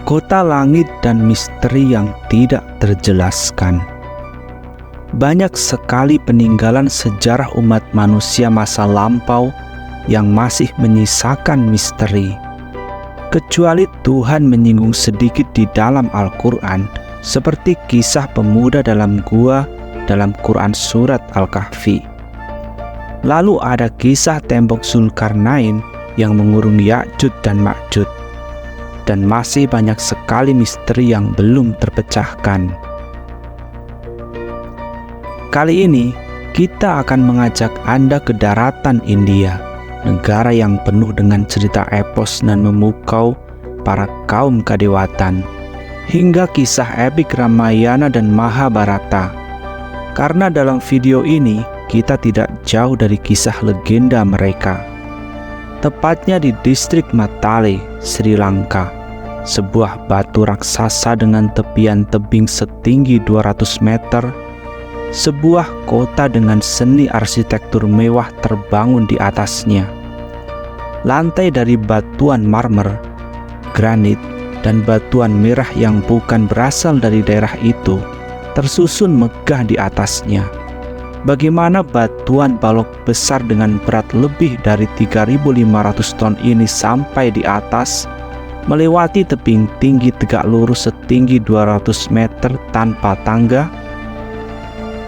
Kota langit dan misteri yang tidak terjelaskan. Banyak sekali peninggalan sejarah umat manusia masa lampau yang masih menyisakan misteri. Kecuali Tuhan menyinggung sedikit di dalam Al-Quran, seperti kisah pemuda dalam gua dalam Quran Surat Al-Kahfi. Lalu ada kisah tembok Zulkarnain yang mengurung Ya'juj dan Ma'juj. Dan masih banyak sekali misteri yang belum terpecahkan. Kali ini kita akan mengajak Anda ke daratan India, negara yang penuh dengan cerita epos dan memukau para kaum kadewatan, hingga kisah epik Ramayana dan Mahabharata. Karena dalam video ini kita tidak jauh dari kisah legenda mereka. Tepatnya di distrik Matale, Sri Lanka, sebuah batu raksasa dengan tepian tebing setinggi 200 meter, sebuah kota dengan seni arsitektur mewah terbangun di atasnya. Lantai dari batuan marmer, granit, dan batuan merah yang bukan berasal dari daerah itu tersusun megah di atasnya. Bagaimana batuan balok besar dengan berat lebih dari 3.500 ton ini sampai di atas, melewati tebing tinggi tegak lurus setinggi 200 meter tanpa tangga?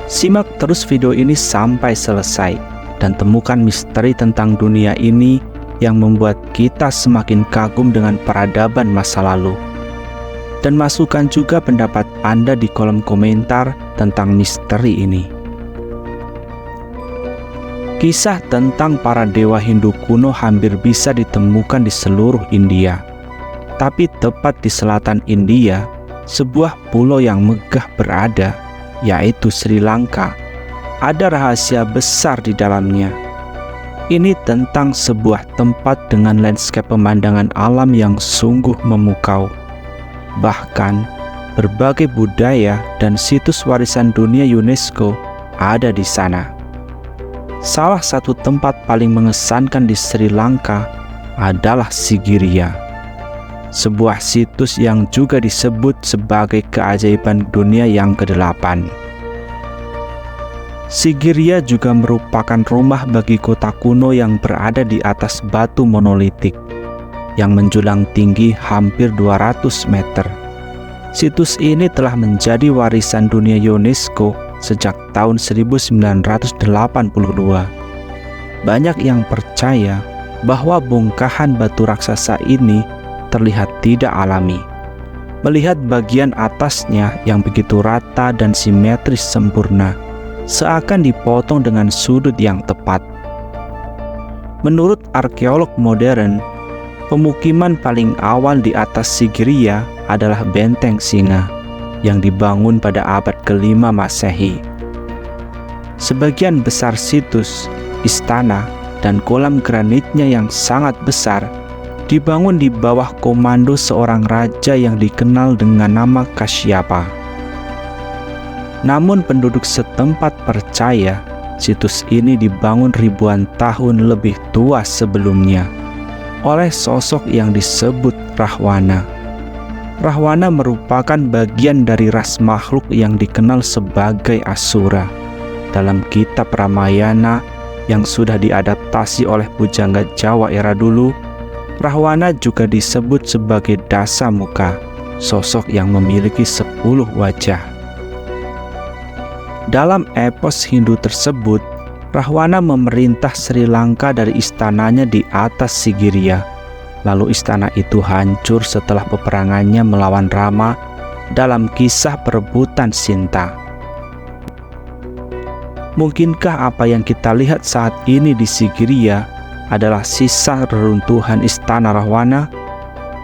Simak terus video ini sampai selesai dan temukan misteri tentang dunia ini yang membuat kita semakin kagum dengan peradaban masa lalu. Dan masukkan juga pendapat Anda di kolom komentar tentang misteri ini. Kisah tentang para dewa Hindu kuno hampir bisa ditemukan di seluruh India. Tapi tepat di selatan India, sebuah pulau yang megah berada, yaitu Sri Lanka. Ada rahasia besar di dalamnya. Ini tentang sebuah tempat dengan landscape pemandangan alam yang sungguh memukau. Bahkan, berbagai budaya dan situs warisan dunia UNESCO ada di sana. Salah satu tempat paling mengesankan di Sri Lanka adalah Sigiriya, sebuah situs yang juga disebut sebagai keajaiban dunia yang ke-8. Sigiriya juga merupakan rumah bagi kota kuno yang berada di atas batu monolitik yang menjulang tinggi hampir 200 meter. Situs ini telah menjadi warisan dunia UNESCO sejak tahun 1982. Banyak yang percaya bahwa bongkahan batu raksasa ini terlihat tidak alami. Melihat bagian atasnya yang begitu rata dan simetris sempurna, seakan dipotong dengan sudut yang tepat. Menurut arkeolog modern, pemukiman paling awal di atas Sigiriya adalah Benteng Singa yang dibangun pada abad ke-5 Masehi. Sebagian besar situs, istana, dan kolam granitnya yang sangat besar dibangun di bawah komando seorang raja yang dikenal dengan nama Kasyapa. Namun penduduk setempat percaya situs ini dibangun ribuan tahun lebih tua sebelumnya oleh sosok yang disebut Rahwana. Rahwana merupakan bagian dari ras makhluk yang dikenal sebagai Asura dalam kitab Ramayana yang sudah diadaptasi oleh pujangga Jawa era dulu. Rahwana juga disebut sebagai Dasamuka, sosok yang memiliki 10 wajah. Dalam epos Hindu tersebut, Rahwana memerintah Sri Lanka dari istananya di atas Sigiriya. Lalu istana itu hancur setelah peperangannya melawan Rama dalam kisah perebutan Sinta. Mungkinkah apa yang kita lihat saat ini di Sigiriya adalah sisa reruntuhan istana Rahwana?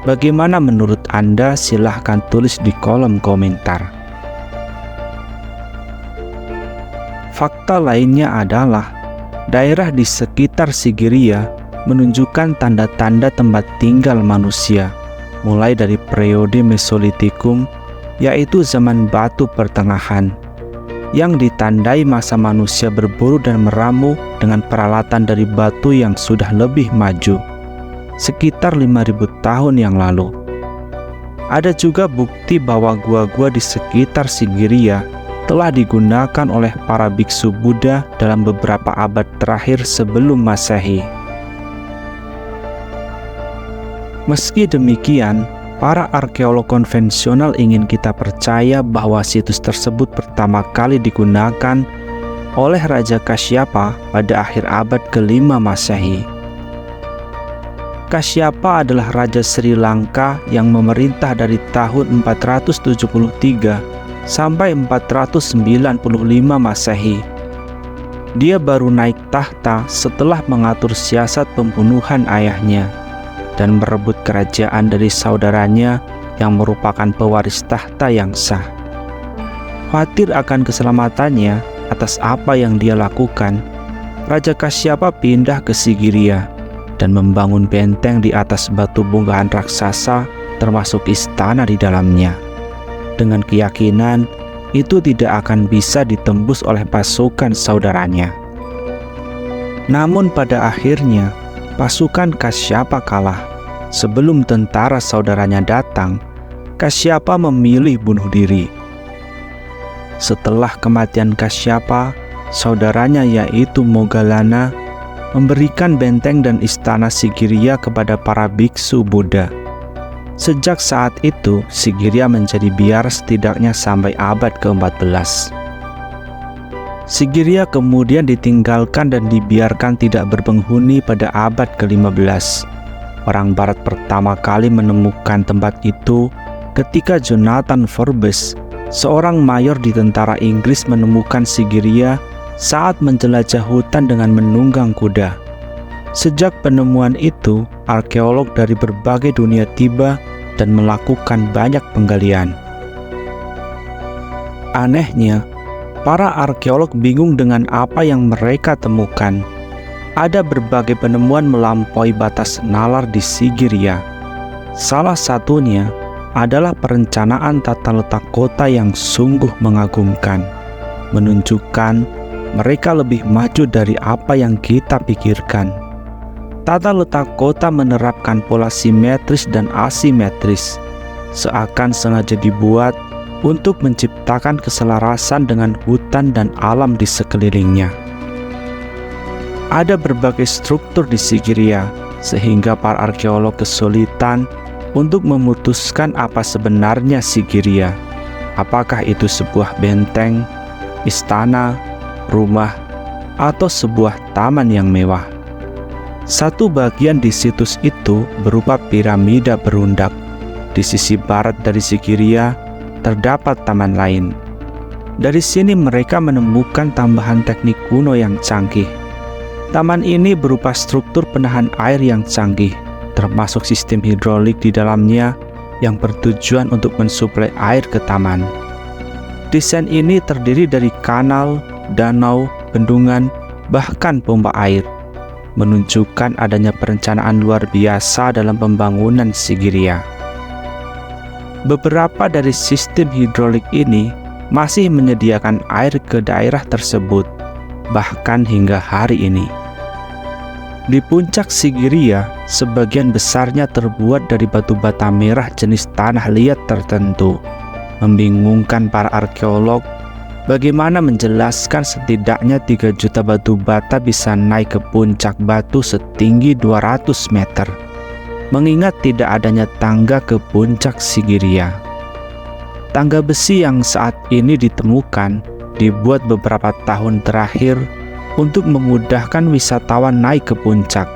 Bagaimana menurut Anda? Silahkan tulis di kolom komentar. Fakta lainnya adalah daerah di sekitar Sigiriya menunjukkan tanda-tanda tempat tinggal manusia, mulai dari periode Mesolitikum, yaitu zaman batu pertengahan, yang ditandai masa manusia berburu dan meramu dengan peralatan dari batu yang sudah lebih maju, sekitar 5.000 tahun yang lalu. Ada juga bukti bahwa gua-gua di sekitar Sigiriya telah digunakan oleh para biksu Buddha dalam beberapa abad terakhir sebelum Masehi. Meski demikian, para arkeolog konvensional ingin kita percaya bahwa situs tersebut pertama kali digunakan oleh Raja Kasyapa pada akhir abad ke-5 Masehi. Kasyapa adalah Raja Sri Lanka yang memerintah dari tahun 473 sampai 495 Masehi. Dia baru naik tahta setelah mengatur siasat pembunuhan ayahnya dan merebut kerajaan dari saudaranya yang merupakan pewaris tahta yang sah. Khawatir akan keselamatannya atas apa yang dia lakukan, Raja Kasyapa pindah ke Sigiriya dan membangun benteng di atas batu bongkahan raksasa termasuk istana di dalamnya. Dengan keyakinan itu tidak akan bisa ditembus oleh pasukan saudaranya. Namun pada akhirnya pasukan Kasyapa kalah. Sebelum tentara saudaranya datang, Kasyapa memilih bunuh diri. Setelah kematian Kasyapa, saudaranya yaitu Moggallana memberikan benteng dan istana Sigiriya kepada para biksu Buddha. Sejak saat itu, Sigiriya menjadi biara setidaknya sampai abad ke-14. Sigiriya kemudian ditinggalkan dan dibiarkan tidak berpenghuni pada abad ke-15. Orang Barat pertama kali menemukan tempat itu ketika Jonathan Forbes, seorang mayor di tentara Inggris, menemukan Sigiriya saat menjelajah hutan dengan menunggang kuda. Sejak penemuan itu, arkeolog dari berbagai dunia tiba dan melakukan banyak penggalian. Anehnya, para arkeolog bingung dengan apa yang mereka temukan. Ada berbagai penemuan melampaui batas nalar di Sigiriya. Salah satunya adalah perencanaan tata letak kota yang sungguh mengagumkan, menunjukkan mereka lebih maju dari apa yang kita pikirkan. Tata letak kota menerapkan pola simetris dan asimetris, seakan sengaja dibuat untuk menciptakan keselarasan dengan hutan dan alam di sekelilingnya. Ada berbagai struktur di Sigiriya, sehingga para arkeolog kesulitan untuk memutuskan apa sebenarnya Sigiriya. Apakah itu sebuah benteng, istana, rumah, atau sebuah taman yang mewah. Satu bagian di situs itu berupa piramida berundak. Di sisi barat dari Sigiriya terdapat taman lain. Dari sini mereka menemukan tambahan teknik kuno yang canggih. Taman ini berupa struktur penahan air yang canggih, termasuk sistem hidrolik di dalamnya yang bertujuan untuk mensuplai air ke taman. Desain ini terdiri dari kanal, danau, bendungan, bahkan pompa air, menunjukkan adanya perencanaan luar biasa dalam pembangunan Sigiriya. Beberapa dari sistem hidrolik ini masih menyediakan air ke daerah tersebut, bahkan hingga hari ini. Di puncak Sigiriya, sebagian besarnya terbuat dari batu bata merah jenis tanah liat tertentu. Membingungkan para arkeolog bagaimana menjelaskan setidaknya 3 juta batu bata bisa naik ke puncak batu setinggi 200 meter, mengingat tidak adanya tangga ke puncak Sigiriya. Tangga besi yang saat ini ditemukan dibuat beberapa tahun terakhir untuk memudahkan wisatawan naik ke puncak,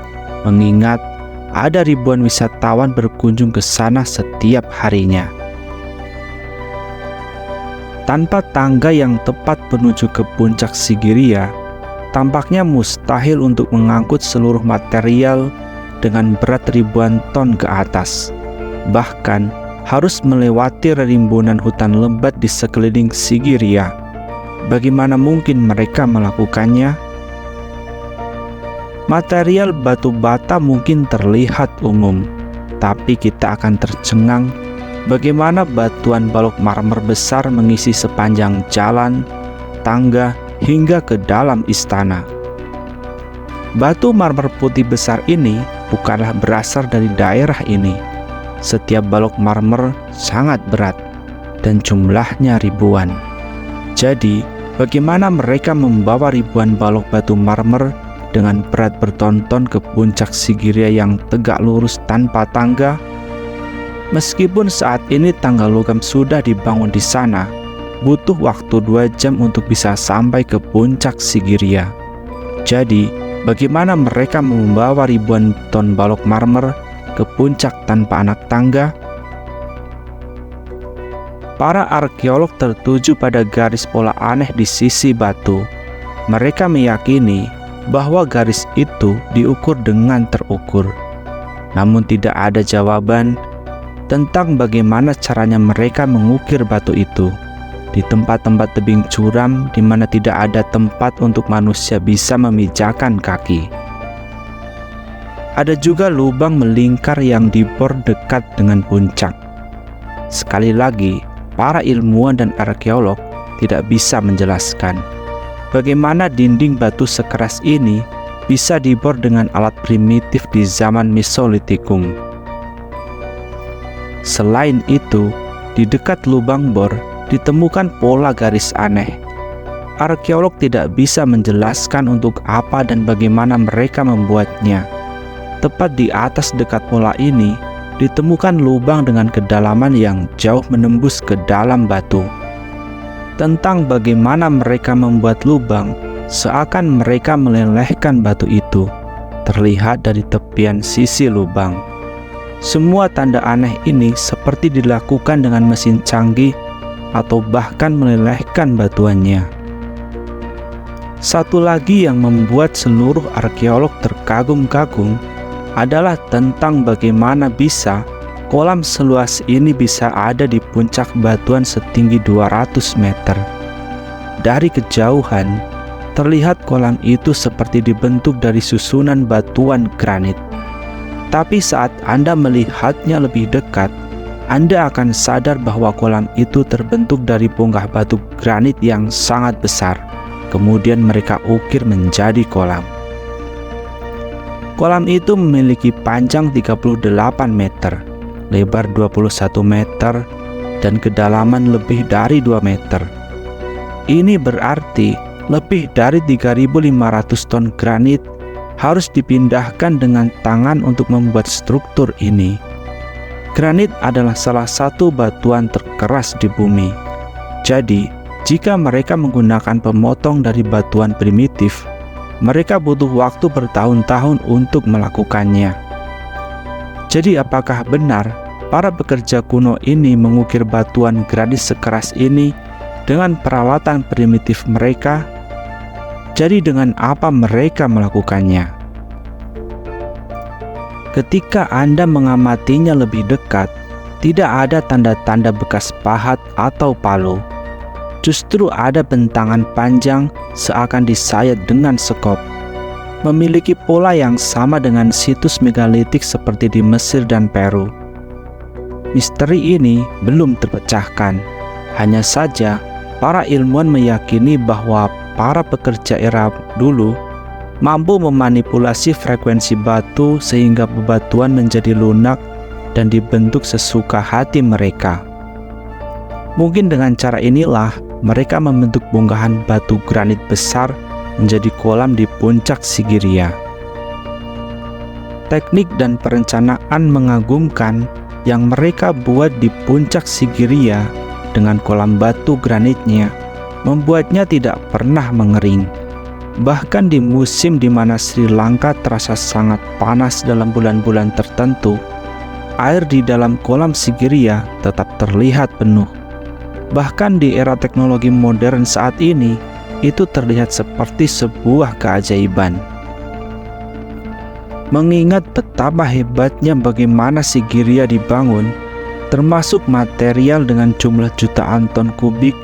mengingat ada ribuan wisatawan berkunjung ke sana setiap harinya. Tanpa tangga yang tepat menuju ke puncak Sigiriya, tampaknya mustahil untuk mengangkut seluruh material dengan berat ribuan ton ke atas. Bahkan harus melewati rimbunan hutan lebat di sekeliling Sigiriya. Bagaimana mungkin mereka melakukannya? Material batu bata mungkin terlihat umum, tapi kita akan tercengang bagaimana batuan balok marmer besar mengisi sepanjang jalan, tangga, hingga ke dalam istana. Batu marmer putih besar ini bukanlah berasal dari daerah ini. setiap balok marmer sangat berat dan jumlahnya ribuan. Jadi, bagaimana mereka membawa ribuan balok batu marmer dengan berat bertonton ke puncak Sigiriya yang tegak lurus tanpa tangga? Meskipun saat ini tangga logam sudah dibangun di sana, butuh waktu 2 jam untuk bisa sampai ke puncak Sigiriya. Jadi, bagaimana mereka membawa ribuan ton balok marmer ke puncak tanpa anak tangga? Para arkeolog tertuju pada garis pola aneh di sisi batu. Mereka meyakini bahwa garis itu diukur dengan terukur. Namun tidak ada jawaban tentang bagaimana caranya mereka mengukir batu itu di tempat-tempat tebing curam di mana tidak ada tempat untuk manusia bisa memijakan kaki. Ada juga lubang melingkar yang dibor dekat dengan puncak. Sekali lagi, para ilmuwan dan arkeolog tidak bisa menjelaskan bagaimana dinding batu sekeras ini bisa dibor dengan alat primitif di zaman Mesolitikum. Selain itu, di dekat lubang bor ditemukan pola garis aneh. Arkeolog tidak bisa menjelaskan untuk apa dan bagaimana mereka membuatnya. Tepat di atas dekat pola ini, ditemukan lubang dengan kedalaman yang jauh menembus ke dalam batu. Tentang bagaimana mereka membuat lubang, seakan mereka melelehkan batu itu, terlihat dari tepian sisi lubang. Semua tanda aneh ini seperti dilakukan dengan mesin canggih atau bahkan melelehkan batuannya. Satu lagi yang membuat seluruh arkeolog terkagum-kagum adalah tentang bagaimana bisa kolam seluas ini bisa ada di puncak batuan setinggi 200 meter. Dari kejauhan, terlihat kolam itu seperti dibentuk dari susunan batuan granit. Tapi saat Anda melihatnya lebih dekat, Anda akan sadar bahwa kolam itu terbentuk dari bonggah batu granit yang sangat besar. Kemudian mereka ukir menjadi kolam. Kolam itu memiliki panjang 38 meter, lebar 21 meter, dan kedalaman lebih dari 2 meter. Ini berarti lebih dari 3.500 ton granit harus dipindahkan dengan tangan untuk membuat struktur ini. Granit adalah salah satu batuan terkeras di bumi. Jadi, jika mereka menggunakan pemotong dari batuan primitif, mereka butuh waktu bertahun-tahun untuk melakukannya. Jadi, apakah benar para pekerja kuno ini mengukir batuan granit sekeras ini dengan peralatan primitif mereka? Jadi dengan apa mereka melakukannya? Ketika Anda mengamatinya lebih dekat, tidak ada tanda-tanda bekas pahat atau palu. Justru ada bentangan panjang seakan disayat dengan sekop. Memiliki pola yang sama dengan situs megalitik seperti di Mesir dan Peru. Misteri ini belum terpecahkan. Hanya saja, para ilmuwan meyakini bahwa para pekerja era dulu mampu memanipulasi frekuensi batu sehingga bebatuan menjadi lunak dan dibentuk sesuka hati mereka. Mungkin dengan cara inilah mereka membentuk bongkahan batu granit besar menjadi kolam di puncak Sigiriya. Teknik dan perencanaan mengagumkan yang mereka buat di puncak Sigiriya dengan kolam batu granitnya membuatnya tidak pernah mengering. Bahkan di musim di mana Sri Lanka terasa sangat panas dalam bulan-bulan tertentu, air di dalam kolam Sigiriya tetap terlihat penuh. Bahkan di era teknologi modern saat ini, itu terlihat seperti sebuah keajaiban. Mengingat betapa hebatnya bagaimana Sigiriya dibangun, termasuk material dengan jumlah jutaan ton kubik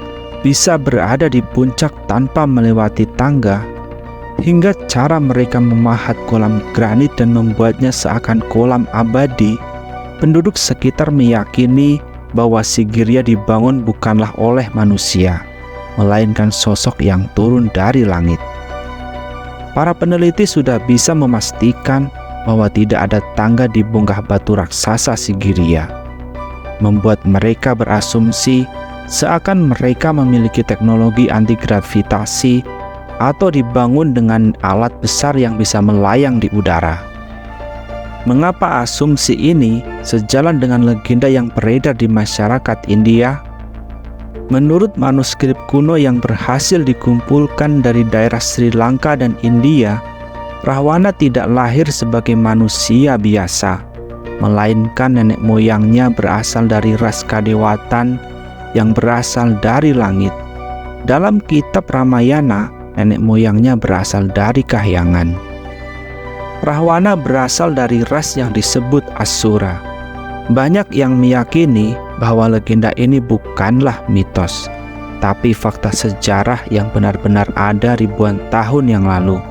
bisa berada di puncak tanpa melewati tangga, hingga cara mereka memahat kolam granit dan membuatnya seakan kolam abadi, penduduk sekitar meyakini bahwa Sigiriya dibangun bukanlah oleh manusia, melainkan sosok yang turun dari langit. Para peneliti sudah bisa memastikan bahwa tidak ada tangga di bongkah batu raksasa Sigiriya, membuat mereka berasumsi seakan mereka memiliki teknologi anti-gravitasi atau dibangun dengan alat besar yang bisa melayang di udara. Mengapa asumsi ini sejalan dengan legenda yang beredar di masyarakat India? Menurut manuskrip kuno yang berhasil dikumpulkan dari daerah Sri Lanka dan India, Rahwana tidak lahir sebagai manusia biasa, melainkan nenek moyangnya berasal dari ras kadewatan yang berasal dari langit. Dalam kitab Ramayana, nenek moyangnya berasal dari kahyangan. Rahwana berasal dari ras yang disebut Asura. Banyak yang meyakini bahwa legenda ini bukanlah mitos, tapi fakta sejarah yang benar-benar ada ribuan tahun yang lalu.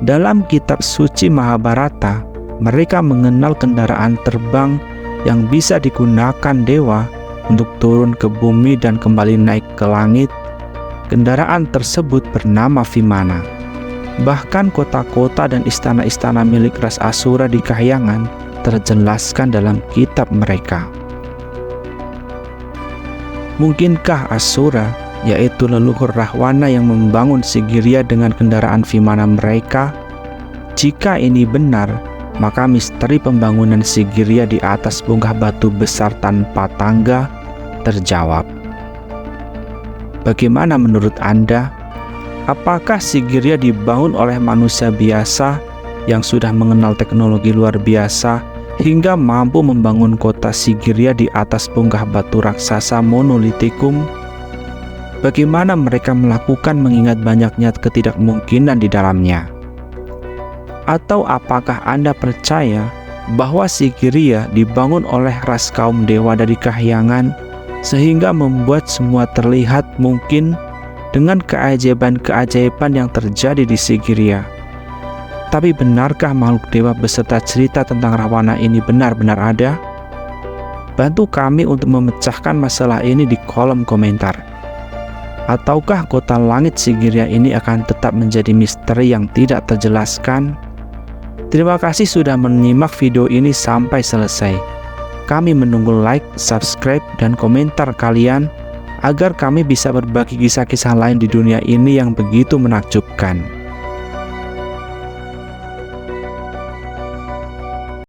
Dalam kitab suci Mahabharata, mereka mengenal kendaraan terbang yang bisa digunakan dewa untuk turun ke bumi dan kembali naik ke langit. Kendaraan tersebut bernama Vimana. Bahkan kota-kota dan istana-istana milik ras Asura di kahyangan terjelaskan dalam kitab mereka. Mungkinkah Asura, yaitu leluhur Rahwana yang membangun Sigiriya dengan kendaraan Vimana mereka? Jika ini benar, maka misteri pembangunan Sigiriya di atas bongkah batu besar tanpa tangga terjawab. Bagaimana menurut Anda? Apakah Sigiriya dibangun oleh manusia biasa yang sudah mengenal teknologi luar biasa hingga mampu membangun kota Sigiriya di atas bongkah batu raksasa monolitikum? Bagaimana mereka melakukan mengingat banyaknya ketidakmungkinan di dalamnya? Atau apakah Anda percaya bahwa Sigiriya dibangun oleh ras kaum dewa dari kahyangan sehingga membuat semua terlihat mungkin dengan keajaiban-keajaiban yang terjadi di Sigiriya? Tapi benarkah makhluk dewa beserta cerita tentang Rahwana ini benar-benar ada? Bantu kami untuk memecahkan masalah ini di kolom komentar. Ataukah kota langit Sigiriya ini akan tetap menjadi misteri yang tidak terjelaskan? Terima kasih sudah menyimak video ini sampai selesai. Kami menunggu like, subscribe, dan komentar kalian agar kami bisa berbagi kisah-kisah lain di dunia ini yang begitu menakjubkan.